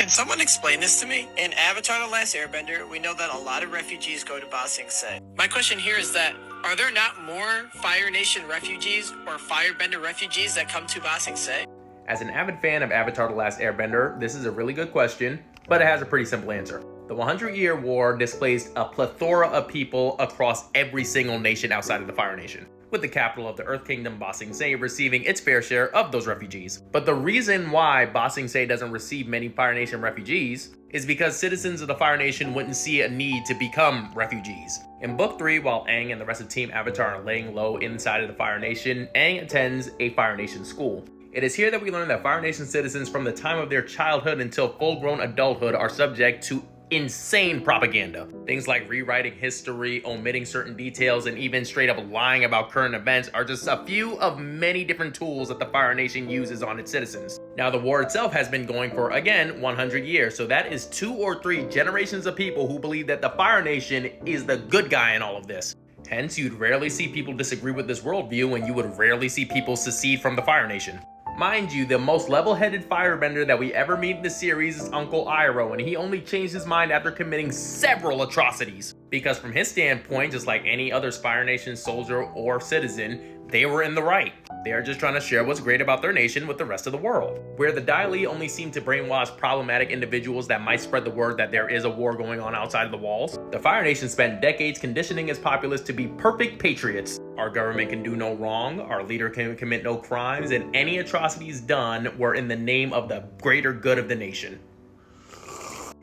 Can someone explain this to me? In Avatar: The Last Airbender, we know that a lot of refugees go to Ba Sing Se. My question here is that, are there not more Fire Nation refugees or Firebender refugees that come to Ba Sing Se? As an avid fan of Avatar: The Last Airbender, this is a really good question, but it has a pretty simple answer. The 100-Year War displaced a plethora of people across every single nation outside of the Fire Nation, with the capital of the Earth Kingdom, Ba Sing Se, receiving its fair share of those refugees. But the reason why Ba Sing Se doesn't receive many Fire Nation refugees is because citizens of the Fire Nation wouldn't see a need to become refugees. In Book 3, while Aang and the rest of Team Avatar are laying low inside of the Fire Nation, Aang attends a Fire Nation school. It is here that we learn that Fire Nation citizens from the time of their childhood until full-grown adulthood are subject to insane propaganda. Things like rewriting history, omitting certain details, and even straight up lying about current events are just a few of many different tools that the Fire Nation uses on its citizens. Now, the war itself has been going for, again, 100 years, so that is 2 or 3 generations of people who believe that the Fire Nation is the good guy in all of this. Hence, you'd rarely see people disagree with this worldview, and you would rarely see people secede from the Fire Nation. Mind you, the most level-headed firebender that we ever meet in the series is Uncle Iroh, and he only changed his mind after committing several atrocities. Because from his standpoint, just like any other Fire Nation soldier or citizen, they were in the right. They are just trying to share what's great about their nation with the rest of the world. Where the Dai Li only seem to brainwash problematic individuals that might spread the word that there is a war going on outside of the walls, the Fire Nation spent decades conditioning its populace to be perfect patriots. Our government can do no wrong, our leader can commit no crimes, and any atrocities done were in the name of the greater good of the nation.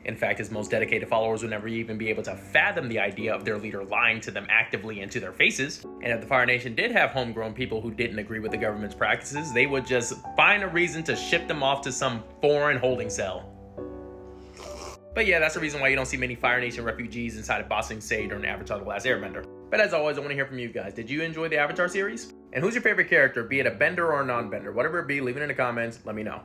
In fact, his most dedicated followers would never even be able to fathom the idea of their leader lying to them actively and to their faces. And if the Fire Nation did have homegrown people who didn't agree with the government's practices, they would just find a reason to ship them off to some foreign holding cell. But yeah, that's the reason why you don't see many Fire Nation refugees inside of Ba Sing Se during Avatar: The Last Airbender. But as always, I want to hear from you guys. Did you enjoy the Avatar series? And who's your favorite character, be it a bender or a non-bender? Whatever it be, leave it in the comments, let me know.